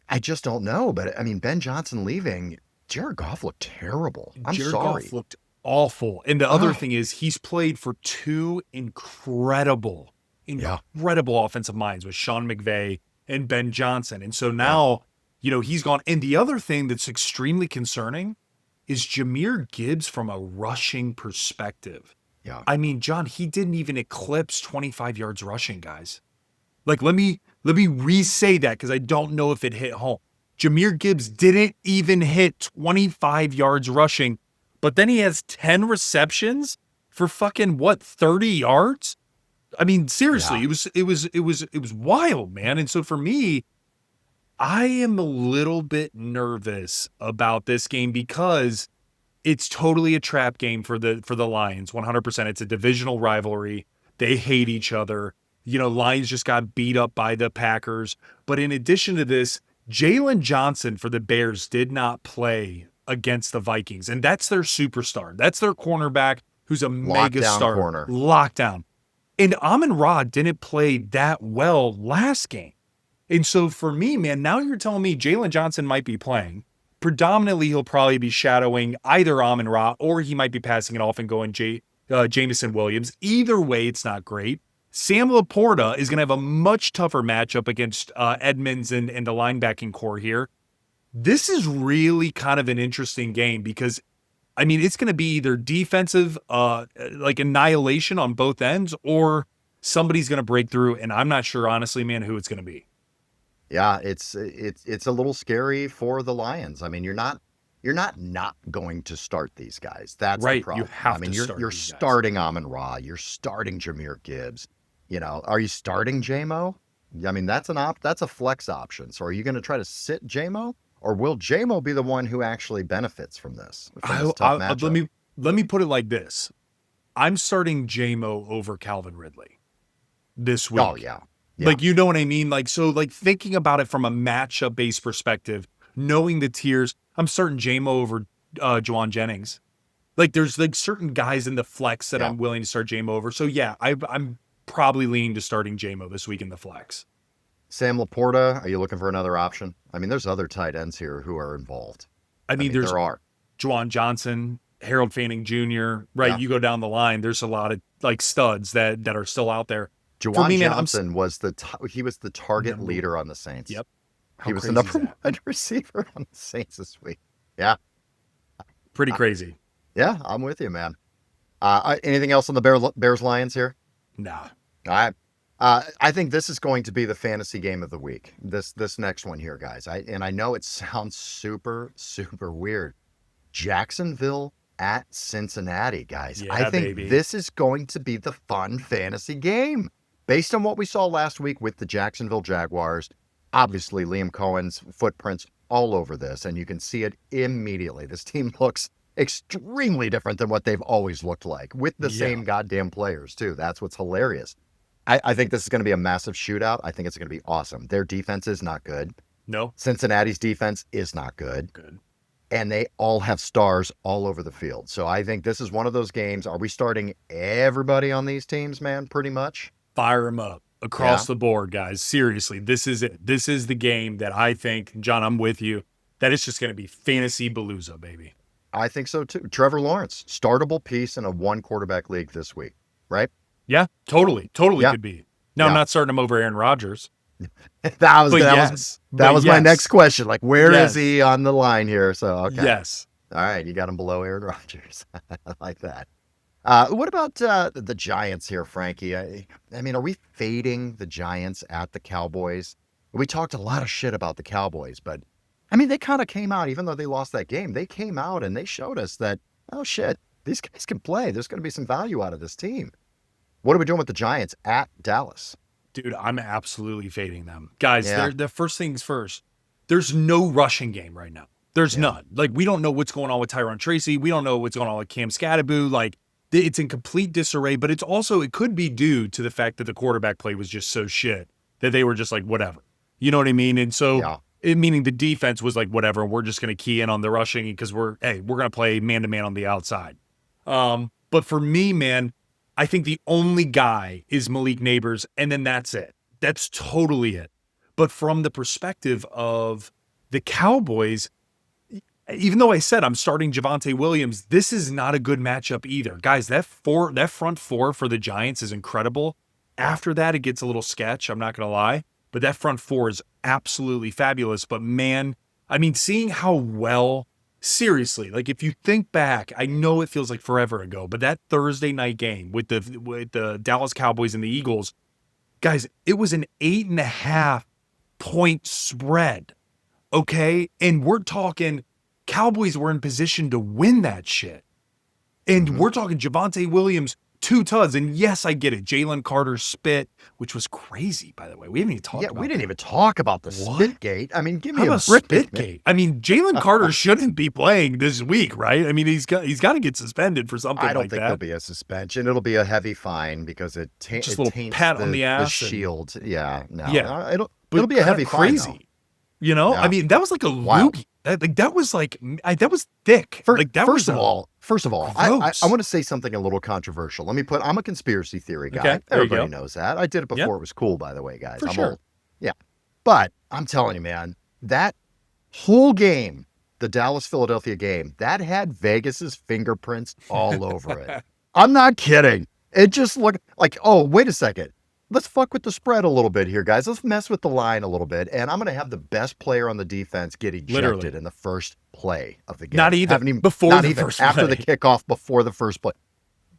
I just don't know, but I mean, Ben Johnson leaving, Jared Goff looked terrible. Jared Goff looked awful. And the other thing is he's played for two incredible offensive minds with Sean McVay and Ben Johnson. And so now, he's gone. And the other thing that's extremely concerning is Jahmyr Gibbs from a rushing perspective. Yeah. I mean, John, he didn't even eclipse 25 yards rushing, guys. Like, let me re-say that because I don't know if it hit home. Jahmyr Gibbs didn't even hit 25 yards rushing, but then he has 10 receptions for fucking 30 yards? I mean, seriously, it was wild, man. And so for me, I am a little bit nervous about this game because it's totally a trap game for the Lions. 100%. It's a divisional rivalry. They hate each other. Lions just got beat up by the Packers. But in addition to this, Jauan Jennings for the Bears did not play against the Vikings. And that's their superstar. That's their cornerback who's a mega star. Corner. Lockdown. And Amon-Ra didn't play that well last game. And so for me, man, now you're telling me Jauan Jennings might be playing. Predominantly, he'll probably be shadowing either Amon-Ra or he might be passing it off and going Jameson Williams. Either way, it's not great. Sam Laporta is going to have a much tougher matchup against Edmonds and the linebacking core here. This is really kind of an interesting game because I mean, it's going to be either defensive, like annihilation on both ends, or somebody's going to break through. And I'm not sure, honestly, man, who it's going to be. Yeah, it's a little scary for the Lions. I mean, you're not going to start these guys. That's the Right. problem. You have I mean, to you're start you're these guys. starting Amon-Ra, you're starting Jahmyr Gibbs. You know, are you starting JMO? I mean, that's a flex option. So are you going to try to sit JMO, or will JMO be the one who actually benefits from this tough matchup? Let me put it like this. I'm starting JMO over Calvin Ridley this week. Oh yeah. Like, you know what I mean? Like, so like thinking about it from a matchup based perspective, knowing the tiers, I'm starting JMO over Jauan Jennings. Like, there's like certain guys in the flex that I'm willing to start JMO over. So yeah, I'm probably leaning to starting JMO this week in the flex. Sam Laporta, are you looking for another option? I mean, there's other tight ends here who are involved. I mean there are Juwan Johnson, Harold Fanning Jr., right? Yeah. You go down the line, there's a lot of like studs that are still out there. Jauan Johnson was the target leader on the Saints. Yep. He was the number one receiver on the Saints this week. Yeah. Pretty crazy. Yeah, I'm with you, man. Anything else on the Bears Lions here? Nah. All right. I think this is going to be the fantasy game of the week. This next one here, guys. I know it sounds super, super weird. Jacksonville at Cincinnati, guys. Yeah, I think this is going to be the fun fantasy game. Based on what we saw last week with the Jacksonville Jaguars, obviously Liam Cohen's footprints all over this, and you can see it immediately. This team looks extremely different than what they've always looked like, with the same goddamn players, too. That's what's hilarious. I think this is going to be a massive shootout. I think it's going to be awesome. Their defense is not good. No. Cincinnati's defense is not good. And they all have stars all over the field. So I think this is one of those games. Are we starting everybody on these teams, man, pretty much? Fire them up across the board, guys. Seriously, this is it. This is the game that I think, John, I'm with you, that it's just going to be fantasy palooza, baby. I think so, too. Trevor Lawrence, startable piece in a one quarterback league this week, right? Yeah, totally could be. Now, I'm not starting him over Aaron Rodgers. that was my next question. Like, where is he on the line here? So, okay. Yes. All right, you got him below Aaron Rodgers. I like that. What about the Giants here, Frankie? I mean, are we fading the Giants at the Cowboys? We talked a lot of shit about the Cowboys, but I mean, they kind of came out, even though they lost that game, they came out and they showed us that, oh shit, these guys can play. There's going to be some value out of this team. What are we doing with the Giants at Dallas? Dude, I'm absolutely fading them. Guys, the first things first, there's no rushing game right now. There's none. Like, we don't know what's going on with Tyron Tracy. We don't know what's going on with Cam Scatterboo. Like, it's in complete disarray, but it could be due to the fact that the quarterback play was just so shit that they were just like, whatever. You know what I mean? And so, meaning the defense was like, whatever, we're just going to key in on the rushing because we're going to play man-to-man on the outside. But for me, man, I think the only guy is Malik Neighbors, and then that's it. That's totally it. But from the perspective of the Cowboys, even though I said I'm starting Javonte Williams, this is not a good matchup either. Guys, that front four for the Giants is incredible. After that, it gets a little sketch, I'm not going to lie. But that front four is absolutely fabulous. But man, I mean, seeing how well, seriously, like if you think back, I know it feels like forever ago, but that Thursday night game with the Dallas Cowboys and the Eagles, guys, it was an 8.5 point spread. Okay. And we're talking Cowboys were in position to win that shit. And we're talking Javonte Williams, 2 tuds. And yes, I get it. Jalen Carter spit, which was crazy, by the way. We haven't even talked about we didn't even talk about the spit gate. I mean, give me a spit gate. I mean, Jalen Carter shouldn't be playing this week, right? I mean, he's got to get suspended for something like that. I don't think there'll be a suspension. It'll be a heavy fine because it taints pat on the ass. The shield. It'll be a heavy fine. Crazy. You know, I mean, that was like a loogie. That was thick. First of all, I want to say something a little controversial. I'm a conspiracy theory guy. Okay, everybody knows that. I did it before it was cool, by the way, guys. I'm old. Yeah. But I'm telling you, man, that whole game, the Dallas-Philadelphia game, that had Vegas's fingerprints all over it. I'm not kidding. It just looked like, oh, wait a second. let's fuck with the spread a little bit here, guys. Let's mess with the line a little bit. And I'm going to have the best player on the defense get ejected Literally. in the first play of the game. Not even Haven't before not the even first after play. the kickoff, before the first play.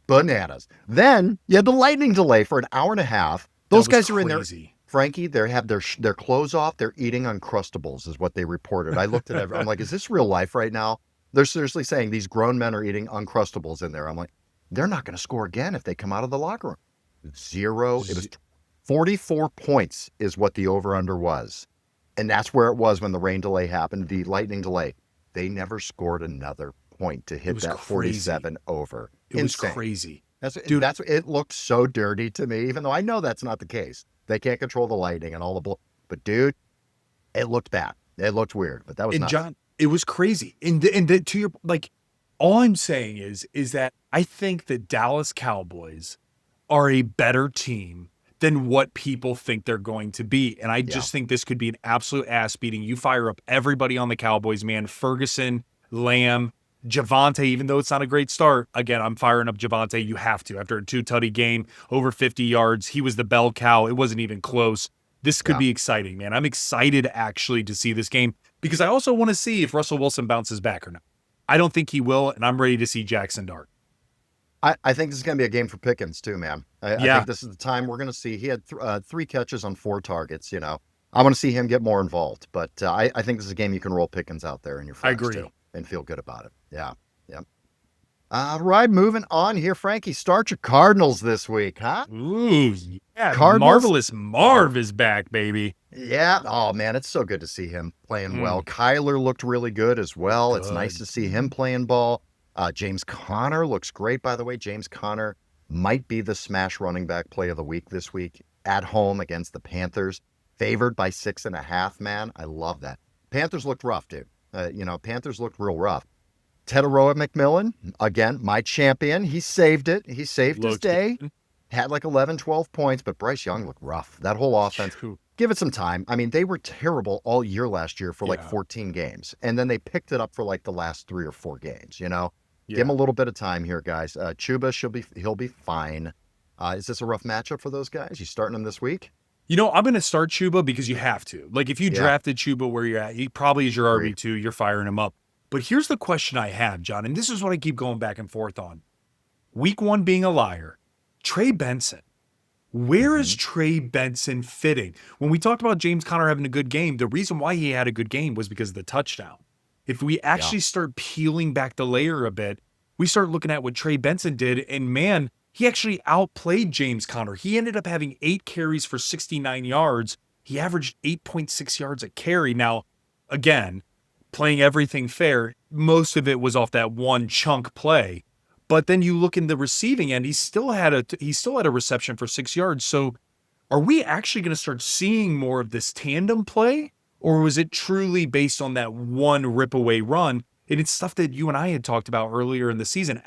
Bananas. Then you had the lightning delay for an hour and a half. Those guys are in there. Frankie, they have their clothes off. They're eating Uncrustables is what they reported. I looked at it. I'm like, is this real life right now? They're seriously saying these grown men are eating Uncrustables in there. I'm like, they're not going to score again if they come out of the locker room. Zero. It was 44 points is what the over-under was. And that's where it was when the rain delay happened, the lightning delay. They never scored another point to hit that 47 over. It was crazy. Dude, it looked so dirty to me, even though I know that's not the case. They can't control the lightning and all the but dude, it looked bad. It looked weird, but that was nuts. John, it was crazy. And to your, like, all I'm saying is that I think the Dallas Cowboys are a better team than what people think they're going to be. And I just think this could be an absolute ass beating. You fire up everybody on the Cowboys, man. Ferguson, Lamb, Javonte, even though it's not a great start. Again, I'm firing up Javonte. You have to. After a 2-tutty game, over 50 yards, he was the bell cow. It wasn't even close. This could be exciting, man. I'm excited actually to see this game because I also want to see if Russell Wilson bounces back or not. I don't think he will, and I'm ready to see Jackson Dart. I think this is going to be a game for Pickens too, man. I think this is the time we're going to see. He had 3 catches on 4 targets, I want to see him get more involved, but I think this is a game you can roll Pickens out there in your flex too and feel good about it. Yeah. All right, moving on here, Frankie. Start your Cardinals this week, huh? Ooh, yeah. Cardinals? Marvelous Marv is back, baby. Yeah. Oh, man, it's so good to see him playing well. Kyler looked really good as well. It's nice to see him playing ball. James Conner looks great, by the way. James Conner might be the smash running back play of the week this week at home against the Panthers. Favored by 6.5, man. I love that. Panthers looked rough, dude. Panthers looked real rough. Teteroa McMillan, again, my champion. He saved it. He saved his day. Had like 11, 12 points, but Bryce Young looked rough. That whole offense. Give it some time. I mean, they were terrible all year last year for like 14 games. And then they picked it up for like the last 3 or 4 games, Give him a little bit of time here, guys. Chuba, he'll be fine. Is this a rough matchup for those guys? You starting them this week? I'm going to start Chuba because you have to. Like, if you drafted Chuba where you're at, he probably is your RB2. You're firing him up. But here's the question I have, John, and this is what I keep going back and forth on. Week 1 being a liar. Trey Benson. Where is Trey Benson fitting? When we talked about James Conner having a good game, the reason why he had a good game was because of the touchdown. If we actually start peeling back the layer a bit, we start looking at what Trey Benson did, and man, he actually outplayed James Conner. He ended up having 8 carries for 69 yards. He averaged 8.6 yards a carry. Now, again, playing everything fair, most of it was off that one chunk play. But then you look in the receiving end, he still had a reception for 6 yards. So are we actually going to start seeing more of this tandem play? Or was it truly based on that one rip away run? And it's stuff that you and I had talked about earlier in the season.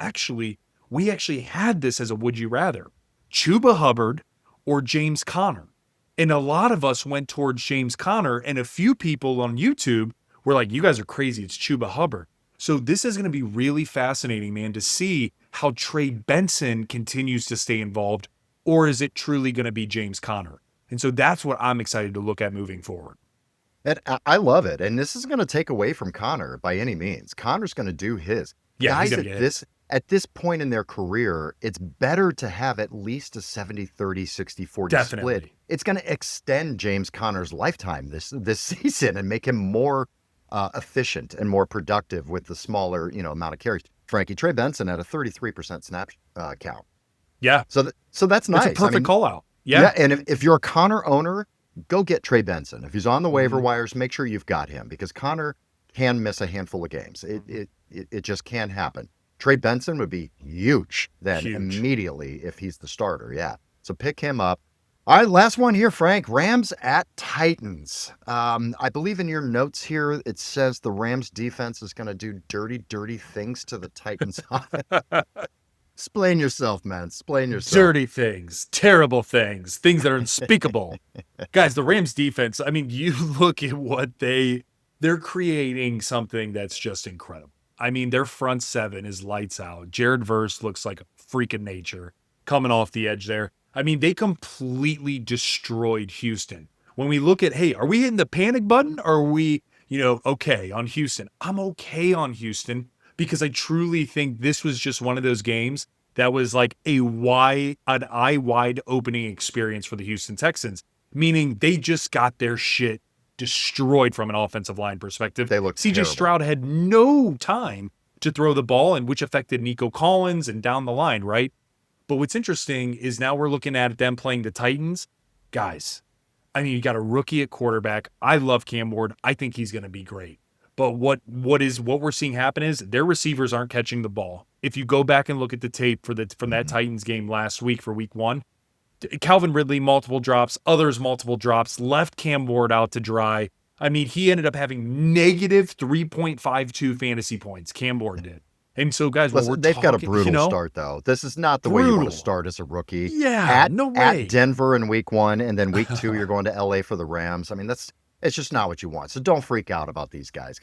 We actually had this as a would you rather. Chuba Hubbard or James Conner. And a lot of us went towards James Conner, and a few people on YouTube were like, you guys are crazy. It's Chuba Hubbard. So this is going to be really fascinating, man, to see how Trey Benson continues to stay involved, or is it truly going to be James Conner? And so that's what I'm excited to look at moving forward. And I love it. And this isn't going to take away from Conner by any means. Conner's going to do his. Yeah, guys at this point in their career, it's better to have at least a 70-30, 60-40 split. It's going to extend James Conner's lifetime this season and make him more efficient and more productive with the smaller, amount of carries. Frankie, Trey Benson had a 33% snap count. Yeah. So that's nice. It's a perfect call out. Yeah. And if you're a Conner owner, go get Trey Benson. If he's on the waiver wires, make sure you've got him because Conner can miss a handful of games. It just can't happen. Trey Benson would be huge immediately if he's the starter. Yeah. So pick him up. All right, last one here, Frank. Rams at Titans. I believe in your notes here, it says the Rams defense is going to do dirty, dirty things to the Titans. Explain yourself, man. Explain yourself. Dirty things, terrible things that are unspeakable. Guys, the Rams defense, I mean, you look at what they're creating something that's just incredible. I mean, their front seven is lights out. Jared Verse looks like a freak of nature coming off the edge there. I mean, they completely destroyed Houston. When we look at, hey, are we hitting the panic button or are we, okay on Houston? I'm okay on Houston because I truly think this was just one of those games that was like an eye wide opening experience for the Houston Texans, meaning they just got their shit destroyed from an offensive line perspective. They looked CJ terrible. Stroud had no time to throw the ball, and which affected Nico Collins and down the line, right? But what's interesting is now we're looking at them playing the Titans. Guys, I mean, you got a rookie at quarterback. I love Cam Ward. I think he's going to be great. But what we're seeing happen is their receivers aren't catching the ball. If you go back and look at the tape from that Titans game last week for week 1, Calvin Ridley, multiple drops, others multiple drops, left Cam Ward out to dry. I mean, he ended up having negative 3.52 fantasy points. Cam Ward did. And so, guys, listen, they've got a brutal start, though. This is not the way you want to start as a rookie. Yeah, no way. At Denver in week 1, and then week 2, you're going to LA for the Rams. I mean, it's just not what you want. So don't freak out about these guys.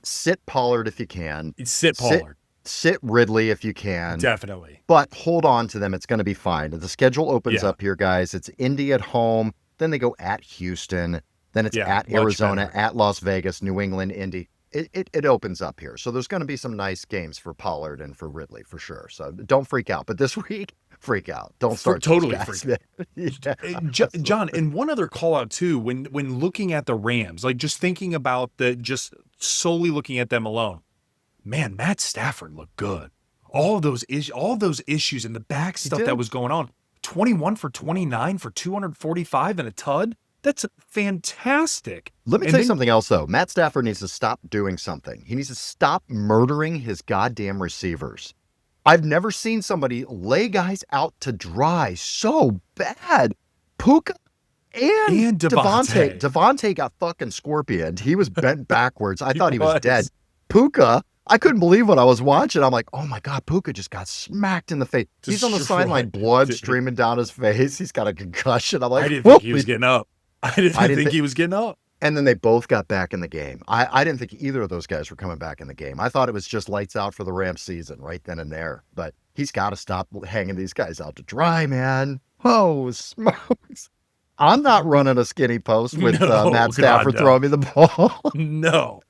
Sit Pollard if you can. Sit Pollard. Sit Ridley if you can. Definitely. But hold on to them. It's going to be fine. The schedule opens up here, guys. It's Indy at home. Then they go at Houston. Then it's at Arizona, at Las Vegas, New England, Indy. It opens up here. So there's going to be some nice games for Pollard and for Ridley for sure. So don't freak out. But this week, freak out. Don't start totally freak out. John, and one other call out too, when looking at the Rams, like just thinking about just solely looking at them alone, man, Matt Stafford looked good. All those issues and the back stuff that was going on. 21 for 29 for 245 and a tud. That's fantastic. Let me tell you something else, though. Matt Stafford needs to stop doing something. He needs to stop murdering his goddamn receivers. I've never seen somebody lay guys out to dry so bad. Puka and Devontae. Devontae got fucking scorpioned. He was bent backwards. I thought he was dead. Puka, I couldn't believe what I was watching. I'm like, oh my God, Puka just got smacked in the face. He's on the sideline, blood streaming down his face. He's got a concussion. I'm like, I didn't think he was getting up. I didn't think he was getting up. And then they both got back in the game. I didn't think either of those guys were coming back in the game. I thought it was just lights out for the Rams season right then and there. But he's got to stop hanging these guys out to dry, man. Oh, smokes. I'm not running a skinny post with Matt Stafford throwing me the ball. No.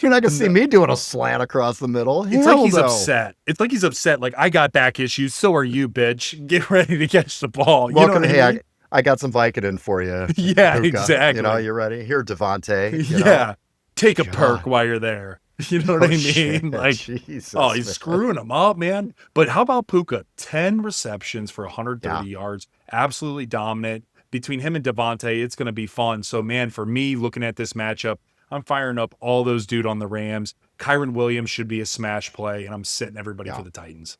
You're not going to see me doing a slant across the middle. It's like he's upset. It's like he's upset. Like, I got back issues. So are you, bitch. Get ready to catch the ball. You Welcome. know what I mean? I got some Vicodin for you. Yeah, Puka. exactly. You know, you ready? Here, Devontae. Yeah. Take a perk while you're there. You know what I mean? Shit, like, Jesus, he's screwing him up, man. But how about Puka? 10 receptions for 130 yards. Absolutely dominant. Between him and Devontae, it's going to be fun. So, man, for me, looking at this matchup, I'm firing up all those dude on the Rams. Kyron Williams should be a smash play, and I'm sitting everybody for the Titans.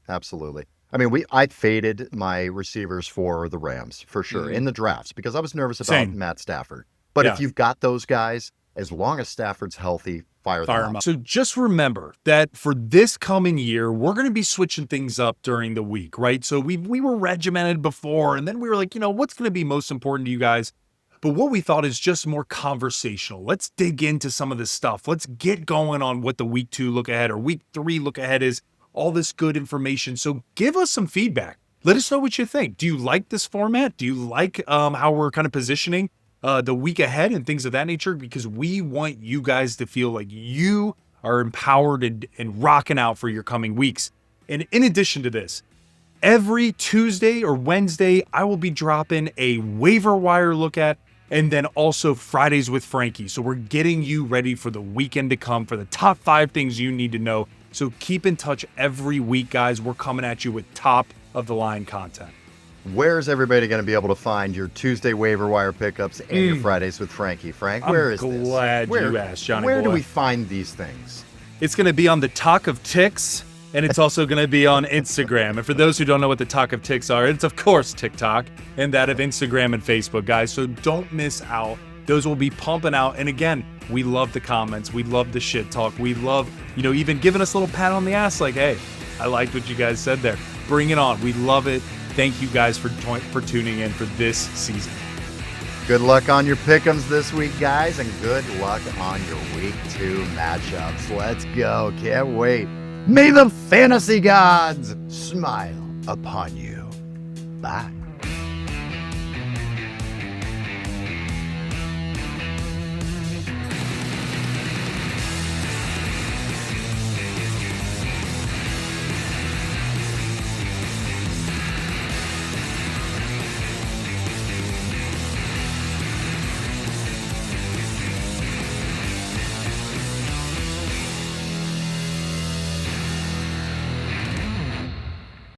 Absolutely. I mean, I faded my receivers for the Rams for sure in the drafts because I was nervous about Matt Stafford. But if you've got those guys, as long as Stafford's healthy, fire them up. So just remember that for this coming year, we're going to be switching things up during the week, right? So we were regimented before, and then we were like, what's going to be most important to you guys? But what we thought is just more conversational. Let's dig into some of this stuff. Let's get going on what the week 2 look ahead or week 3 look ahead is. All this good information. So give us some feedback. Let us know what you think. Do you like this format? Do you like how we're kind of positioning the week ahead and things of that nature? Because we want you guys to feel like you are empowered and rocking out for your coming weeks. And in addition to this, every Tuesday or Wednesday, I will be dropping a waiver wire look at, and then also Fridays with Frankie. So we're getting you ready for the weekend to come for the top 5 things you need to know. So keep in touch every week, guys. We're coming at you with top of the line content. Where's everybody going to be able to find your Tuesday waiver wire pickups and your Fridays with Frankie? Frank, where is this? I'm glad you asked, Johnny Where boy. do we find these things? It's going to be on the Talk of Ticks, and it's also going to be on Instagram. And for those who don't know what the Talk of Ticks are, it's, of course, TikTok and that of Instagram and Facebook, guys. So don't miss out. Those will be pumping out. And again, we love the comments. We love the shit talk. We love, even giving us a little pat on the ass like, hey, I liked what you guys said there. Bring it on. We love it. Thank you guys for tuning in for this season. Good luck on your pick'ems this week, guys, and good luck on your week 2 matchups. Let's go. Can't wait. May the fantasy gods smile upon you. Bye.